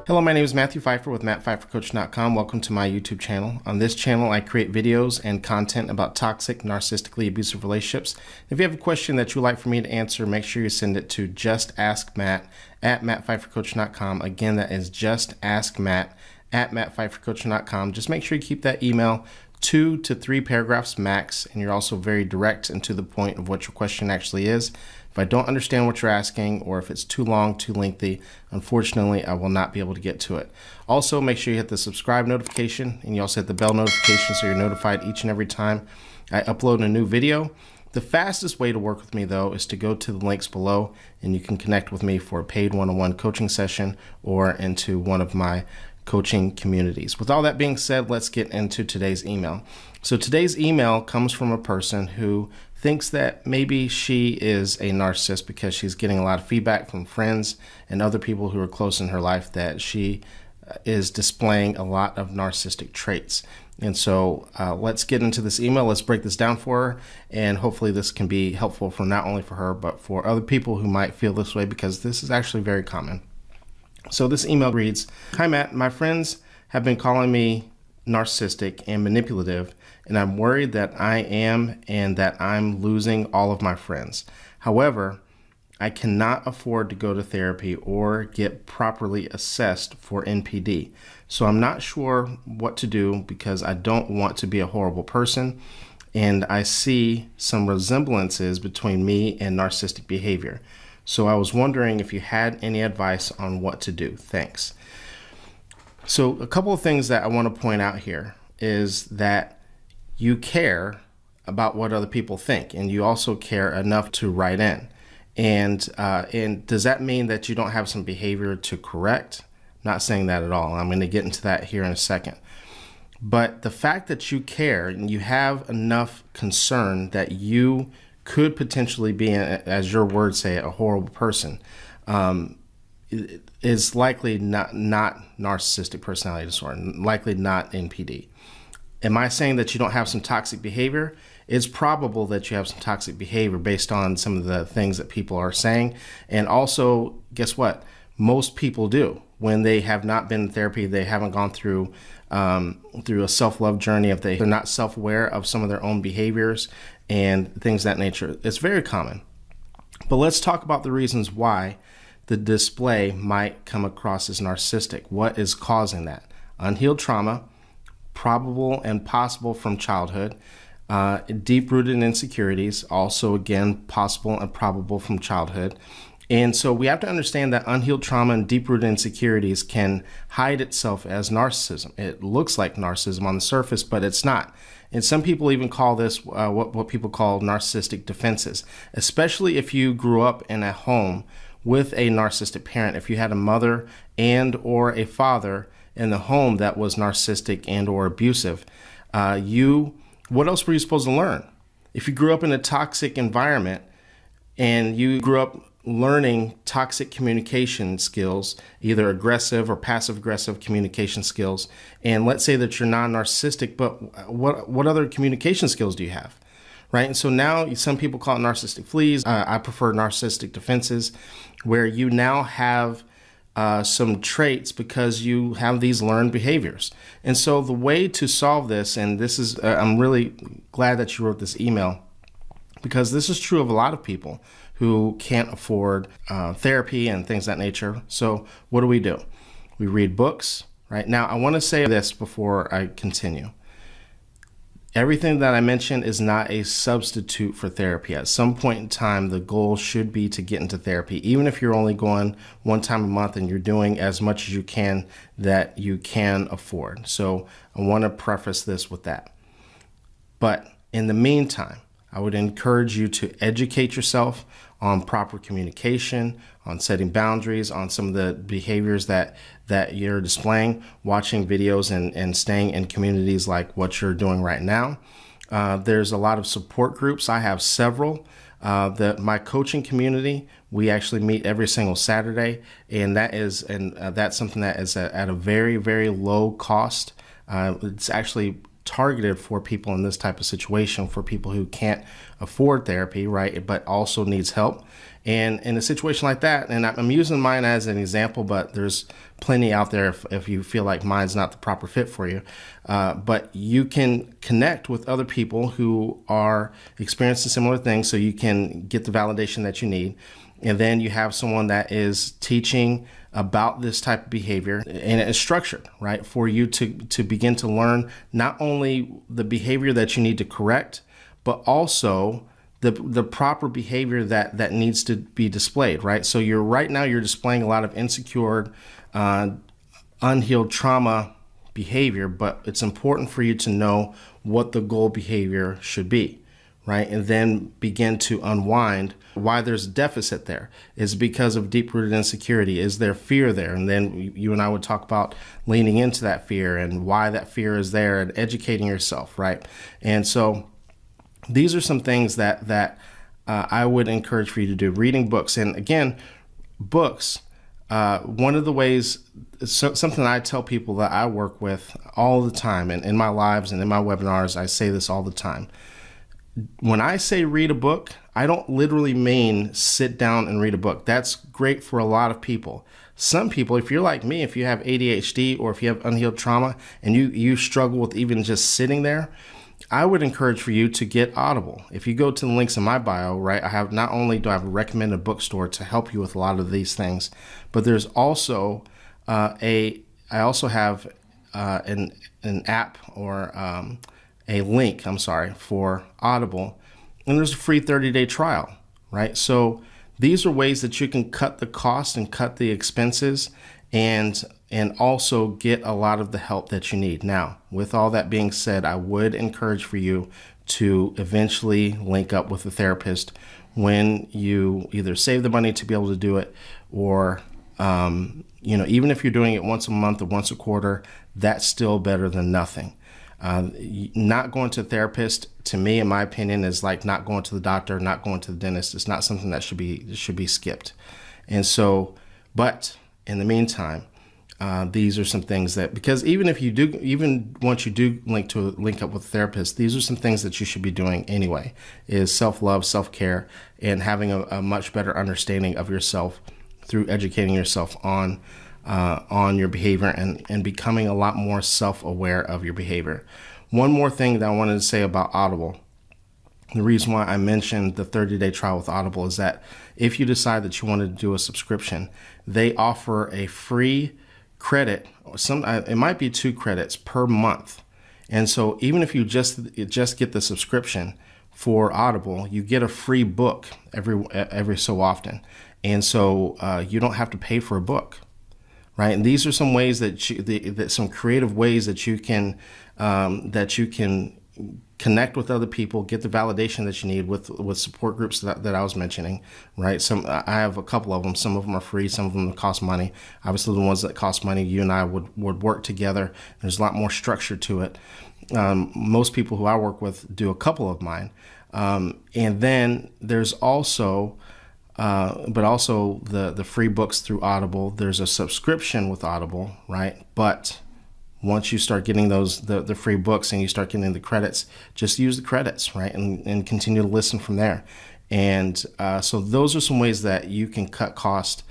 Hello, my name is Matthew Pfeiffer with mattpfeiffercoach.com. Welcome to my YouTube channel. On this channel, I create videos and content about toxic, narcissistically abusive relationships. If you have a question that you'd like for me to answer, make sure you send it to justaskmatt@mattpfeiffercoach.com. Again, that is justaskmatt@mattpfeiffercoach.com. Just make sure you keep that email 2 to 3 paragraphs max, and you're also very direct and to the point of what your question actually is. If I don't understand what you're asking, or if it's too long, too lengthy, unfortunately, I will not be able to get to it. Also, make sure you hit the subscribe notification, and you also hit the bell notification so you're notified each and every time I upload a new video. The fastest way to work with me, though, is to go to the links below, and you can connect with me for a paid one-on-one coaching session or into one of my coaching communities. With all that being said, let's get into today's email. So today's email comes from a person who thinks that maybe she is a narcissist because she's getting a lot of feedback from friends and other people who are close in her life that she is displaying a lot of narcissistic traits. And so let's get into this email. Let's break this down for her, and hopefully this can be helpful for not only for her, but for other people who might feel this way, because this is actually very common. So this email reads, "Hi Matt, my friends have been calling me narcissistic and manipulative, and I'm worried that I am and that I'm losing all of my friends. However, I cannot afford to go to therapy or get properly assessed for NPD. So I'm not sure what to do because I don't want to be a horrible person, and I see some resemblances between me and narcissistic behavior. So I was wondering if you had any advice on what to do. Thanks." So a couple of things that I want to point out here is that you care about what other people think, and you also care enough to write in. And does that mean that you don't have some behavior to correct? I'm not saying that at all. I'm going to get into that here in a second. But the fact that you care and you have enough concern that you could potentially be, as your words say, a horrible person, is likely not narcissistic personality disorder, likely not NPD. Am I saying that you don't have some toxic behavior? It's probable that you have some toxic behavior based on some of the things that people are saying. And also, guess what? Most people do. When they have not been in therapy, they haven't gone through a self-love journey, if they're not self-aware of some of their own behaviors and things of that nature. It's very common. But let's talk about the reasons why the display might come across as narcissistic. What is causing that? Unhealed trauma, probable and possible from childhood, deep-rooted insecurities, also again, possible and probable from childhood. And so we have to understand that unhealed trauma and deep-rooted insecurities can hide itself as narcissism. It looks like narcissism on the surface, but it's not. And some people even call this what people call narcissistic defenses, especially if you grew up in a home with a narcissistic parent. If you had a mother and or a father in the home that was narcissistic and or abusive, what else were you supposed to learn? If you grew up in a toxic environment and you grew up learning toxic communication skills, either aggressive or passive-aggressive communication skills, and let's say that you're non-narcissistic, but what other communication skills do you have, right? And so now some people call it narcissistic fleas. I prefer narcissistic defenses, where you now have some traits because you have these learned behaviors. And so the way to solve this, and this is, I'm really glad that you wrote this email, because this is true of a lot of people who can't afford therapy and things of that nature. So what do? We read books, right? Now, I want to say this before I continue. Everything that I mentioned is not a substitute for therapy. At some point in time, the goal should be to get into therapy, even if you're only going one time a month and you're doing as much as you can that you can afford. So I want to preface this with that. But in the meantime, I would encourage you to educate yourself on proper communication, on setting boundaries, on some of the behaviors that you're displaying, watching videos and staying in communities like what you're doing right now. There's a lot of support groups. I have several. My coaching community, we actually meet every single Saturday, and that's something that is at a very, very low cost. It's actually targeted for people in this type of situation, for people who can't afford therapy, right, but also needs help. And in a situation like that, and I'm using mine as an example, but there's plenty out there if you feel like mine's not the proper fit for you. But you can connect with other people who are experiencing similar things so you can get the validation that you need. And then you have someone that is teaching about this type of behavior, and it's structured, right, for you to begin to learn not only the behavior that you need to correct, but also the proper behavior that needs to be displayed, right? So right now you're displaying a lot of insecure, unhealed trauma behavior, but it's important for you to know what the goal behavior should be, right? And then begin to unwind why there's a deficit there. Is it because of deep-rooted insecurity? Is there fear there? And then you and I would talk about leaning into that fear and why that fear is there and educating yourself, right? And so these are some things that I would encourage for you to do. Reading books. And again, books, one of the ways, something I tell people that I work with all the time, and in my lives and in my webinars, I say this all the time. When I say read a book, I don't literally mean sit down and read a book. That's great for a lot of people. Some people, if you're like me, if you have ADHD or if you have unhealed trauma and you struggle with even just sitting there, I would encourage for you to get Audible. If you go to the links in my bio, right, I have not only do I have a recommended bookstore to help you with a lot of these things, but there's also I also have an app or a link, for Audible, and there's a free 30-day trial, right? So these are ways that you can cut the cost and cut the expenses and also get a lot of the help that you need. Now, with all that being said, I would encourage for you to eventually link up with a therapist when you either save the money to be able to do it, or even if you're doing it once a month or once a quarter, that's still better than nothing. Not going to a therapist, to me, in my opinion, is like not going to the doctor, not going to the dentist. It's not something that should be skipped. And so, but in the meantime, these are some things that, because even once you do link up with a therapist, these are some things that you should be doing anyway, is self-love, self-care, and having a much better understanding of yourself through educating yourself on your behavior and becoming a lot more self-aware of your behavior. One more thing that I wanted to say about Audible. The reason why I mentioned the 30-day trial with Audible is that if you decide that you want to do a subscription, they offer a free credit, or it might be 2 credits per month. And so even if you just get the subscription for Audible, you get a free book every so often. And so you don't have to pay for a book, right? And these are some ways that some creative ways that you can connect with other people, get the validation that you need with support groups that I was mentioning, right? I have a couple of them. Some of them are free, some of them cost money. Obviously, the ones that cost money, you and I would work together. There's a lot more structure to it. Most people who I work with do a couple of mine. And then there's also, the free books through Audible. There's a subscription with Audible, right? But once you start getting the free books and you start getting the credits, just use the credits, right? And continue to listen from there. And so those are some ways that you can cut cost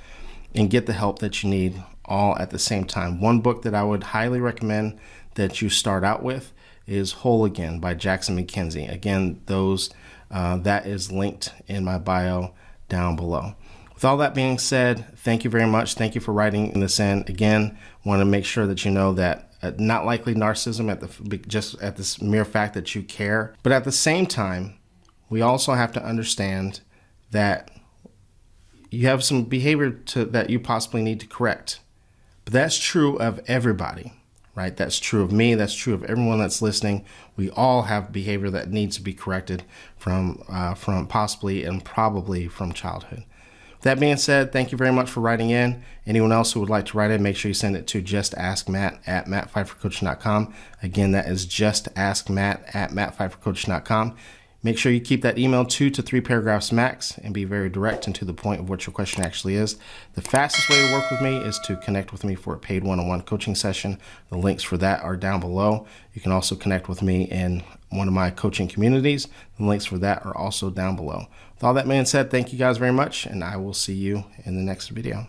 and get the help that you need all at the same time. One book that I would highly recommend that you start out with is Whole Again by Jackson McKenzie. Again, that is linked in my bio down below. With all that being said, thank you very much. Thank you for writing this in. Again, want to make sure that you know that not likely narcissism just at this mere fact that you care. But at the same time, we also have to understand that you have some behavior that you possibly need to correct. But that's true of everybody, right? That's true of me. That's true of everyone that's listening. We all have behavior that needs to be corrected from possibly and probably from childhood. That being said, thank you very much for writing in. Anyone else who would like to write in, make sure you send it to justaskmatt@mattpfeiffercoaching.com. Again, that is justaskmatt@mattpfeiffercoaching.com. Make sure you keep that email 2 to 3 paragraphs max and be very direct and to the point of what your question actually is. The fastest way to work with me is to connect with me for a paid one-on-one coaching session. The links for that are down below. You can also connect with me in one of my coaching communities. The links for that are also down below. With all that being said, thank you guys very much, and I will see you in the next video.